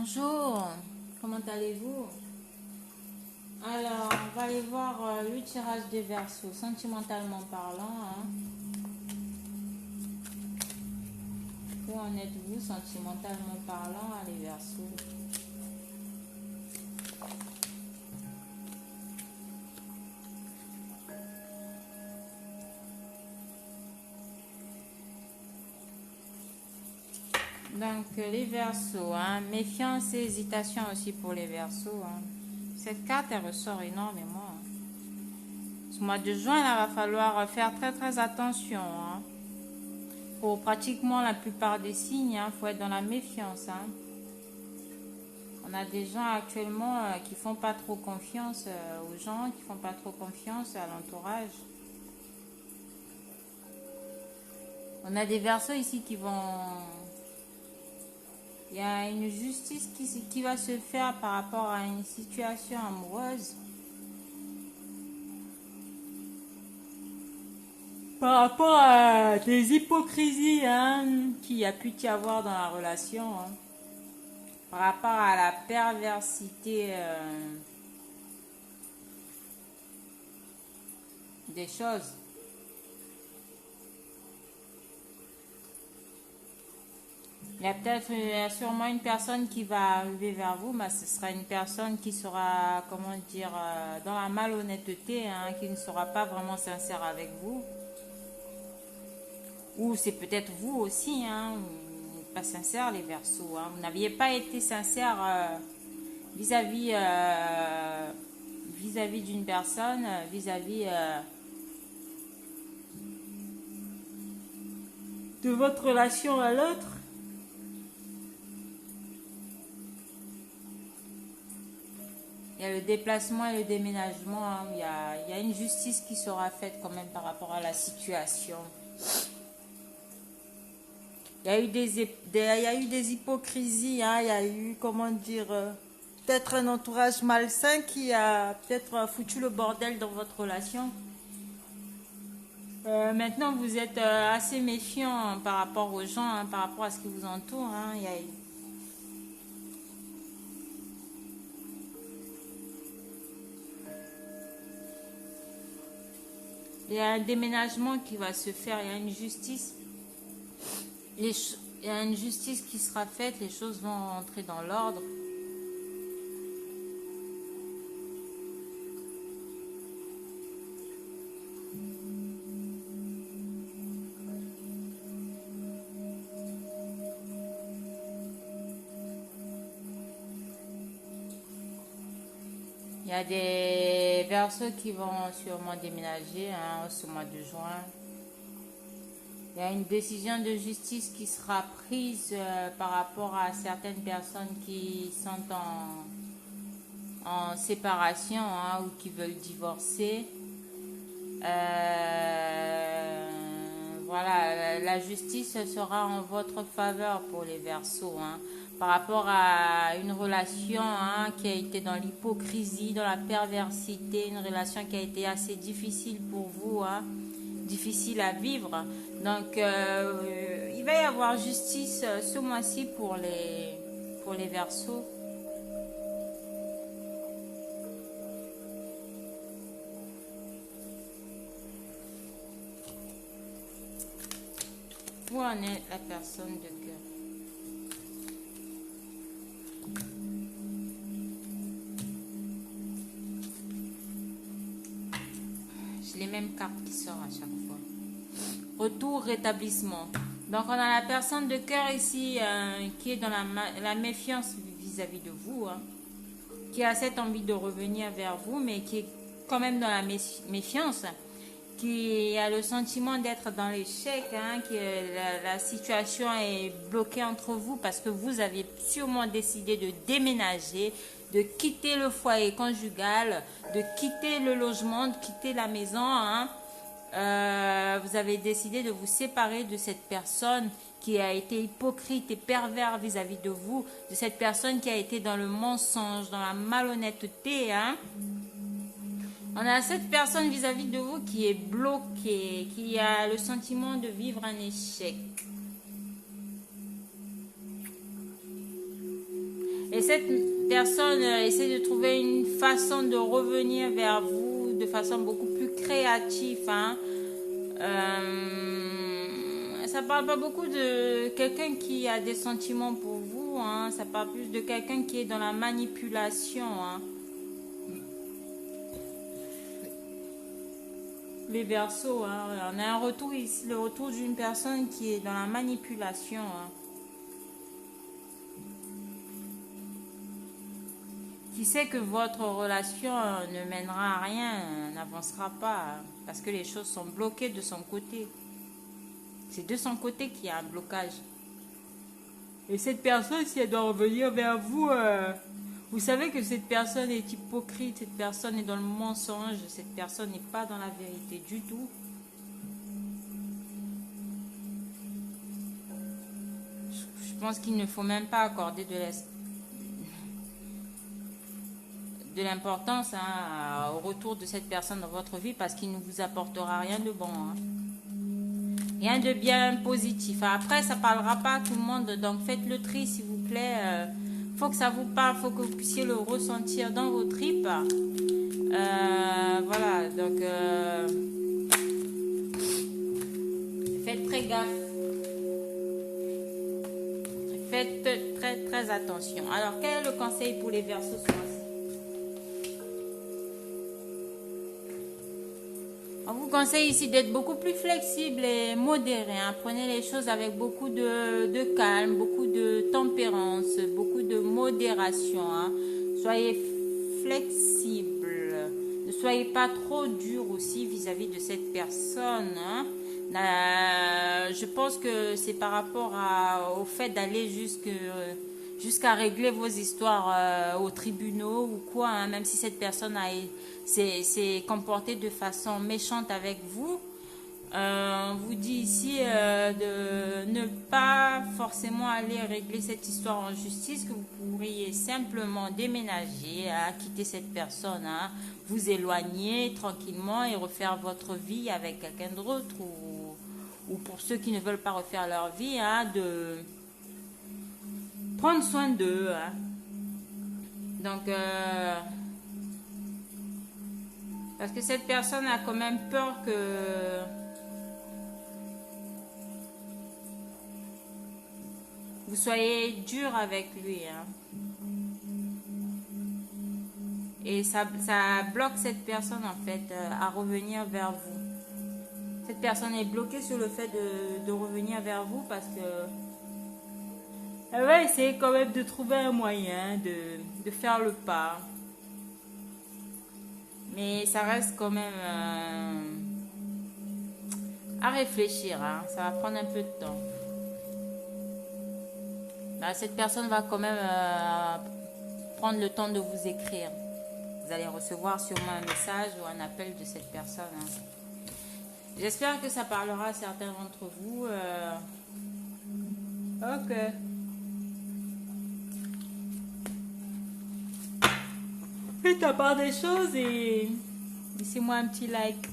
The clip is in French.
Bonjour, comment allez-vous? Alors, on va aller voir le tirage des Verseaux, sentimentalement parlant. Où en êtes-vous, sentimentalement parlant, les Verseaux? Donc, les Verseaux, méfiance et hésitation aussi pour les Verseaux. Cette carte, elle ressort énormément. Ce mois de juin, il va falloir faire très attention. Pour pratiquement la plupart des signes, il faut être dans la méfiance. On a des gens actuellement qui font pas trop confiance aux gens, qui font pas trop confiance à l'entourage. On a des Verseaux ici qui vont... Il y a une justice qui va se faire par rapport à une situation amoureuse. Par rapport à des hypocrisies qu'il y a pu y avoir dans la relation. Par rapport à la perversité des choses. Il y a sûrement une personne qui va arriver vers vous, mais ce sera une personne qui sera, comment dire, dans la malhonnêteté, qui ne sera pas vraiment sincère avec vous. Ou c'est peut-être vous aussi, vous n'êtes pas sincère, les Verseaux. Vous n'aviez pas été sincère vis-à-vis d'une personne, vis-à-vis de votre relation à l'autre. Il y a le déplacement et le déménagement. Il y a une justice qui sera faite quand même par rapport à la situation. Il y a eu des hypocrisies. Il y a eu, comment dire, peut-être un entourage malsain qui a peut-être foutu le bordel dans votre relation. Maintenant, vous êtes assez méfiant par rapport aux gens, par rapport à ce qui vous entoure. Il y a un déménagement qui va se faire, il y a une justice. Il y a une justice qui sera faite, les choses vont rentrer dans l'ordre. Il y a des Verseaux qui vont sûrement déménager ce mois de juin. Il y a une décision de justice qui sera prise par rapport à certaines personnes qui sont en séparation ou qui veulent divorcer. Voilà, la justice sera en votre faveur pour les Verseaux. Par rapport à une relation qui a été dans l'hypocrisie, dans la perversité, une relation qui a été assez difficile pour vous, difficile à vivre. Donc, il va y avoir justice ce mois-ci pour les Verseaux. Où en est la personne de cœur? J'ai les mêmes cartes qui sortent à chaque fois. Retour, rétablissement. Donc on a la personne de cœur ici qui est dans la méfiance vis-à-vis de vous, qui a cette envie de revenir vers vous, mais qui est quand même dans la méfiance, qui a le sentiment d'être dans l'échec, que la situation est bloquée entre vous parce que vous avez sûrement décidé de déménager, de quitter le foyer conjugal, de quitter le logement, de quitter la maison. Vous avez décidé de vous séparer de cette personne qui a été hypocrite et pervers vis-à-vis de vous, de cette personne qui a été dans le mensonge, dans la malhonnêteté. On a cette personne vis-à-vis de vous qui est bloquée, qui a le sentiment de vivre un échec. Et cette personne essaie de trouver une façon de revenir vers vous de façon beaucoup plus créative. Hein. Ça parle pas beaucoup de quelqu'un qui a des sentiments pour vous. Hein. Ça parle plus de quelqu'un qui est dans la manipulation. Hein. Les Verseaux, hein. On a un retour ici, le retour d'une personne qui est dans la manipulation. Hein. Qui sait que votre relation ne mènera à rien, n'avancera pas, parce que les choses sont bloquées de son côté. C'est de son côté qu'il y a un blocage. Et cette personne, si elle doit revenir vers vous, vous savez que cette personne est hypocrite, cette personne est dans le mensonge, cette personne n'est pas dans la vérité du tout. Je pense qu'il ne faut même pas accorder de l'importance hein, au retour de cette personne dans votre vie parce qu'il ne vous apportera rien de bon. Hein. Rien de bien positif. Après, ça ne parlera pas à tout le monde, donc faites le tri s'il vous plaît. Faut que ça vous parle, faut que vous puissiez le ressentir dans vos tripes. Voilà, donc faites très gaffe. Faites très très attention. Alors, quel est le conseil pour les Verseaux ce mois-ci? On vous conseille ici d'être beaucoup plus flexible et modéré. Hein. Prenez les choses avec beaucoup de calme, beaucoup de tempérance, beaucoup de modération. Hein. Soyez flexible. Ne soyez pas trop dur aussi vis-à-vis de cette personne. Hein. Je pense que c'est par rapport au fait d'aller jusqu'à régler vos histoires aux tribunaux ou quoi, hein, même si cette personne s'est comportée de façon méchante avec vous. On vous dit ici de ne pas forcément aller régler cette histoire en justice, que vous pourriez simplement déménager, hein, quitter cette personne, hein, vous éloigner tranquillement et refaire votre vie avec quelqu'un d'autre ou pour ceux qui ne veulent pas refaire leur vie, hein, de prendre soin d'eux. Hein. Donc, parce que cette personne a quand même peur que vous soyez dur avec lui. Hein. Et ça bloque cette personne, en fait, à revenir vers vous. Cette personne est bloquée sur le fait de revenir vers vous parce que elle va essayer quand même de trouver un moyen de faire le pas. Mais ça reste quand même à réfléchir. Hein. Ça va prendre un peu de temps. Là, cette personne va quand même prendre le temps de vous écrire. Vous allez recevoir sûrement un message ou un appel de cette personne. Hein. J'espère que ça parlera à certains d'entre vous. Ok. Faites à part des choses et laissez-moi un petit like.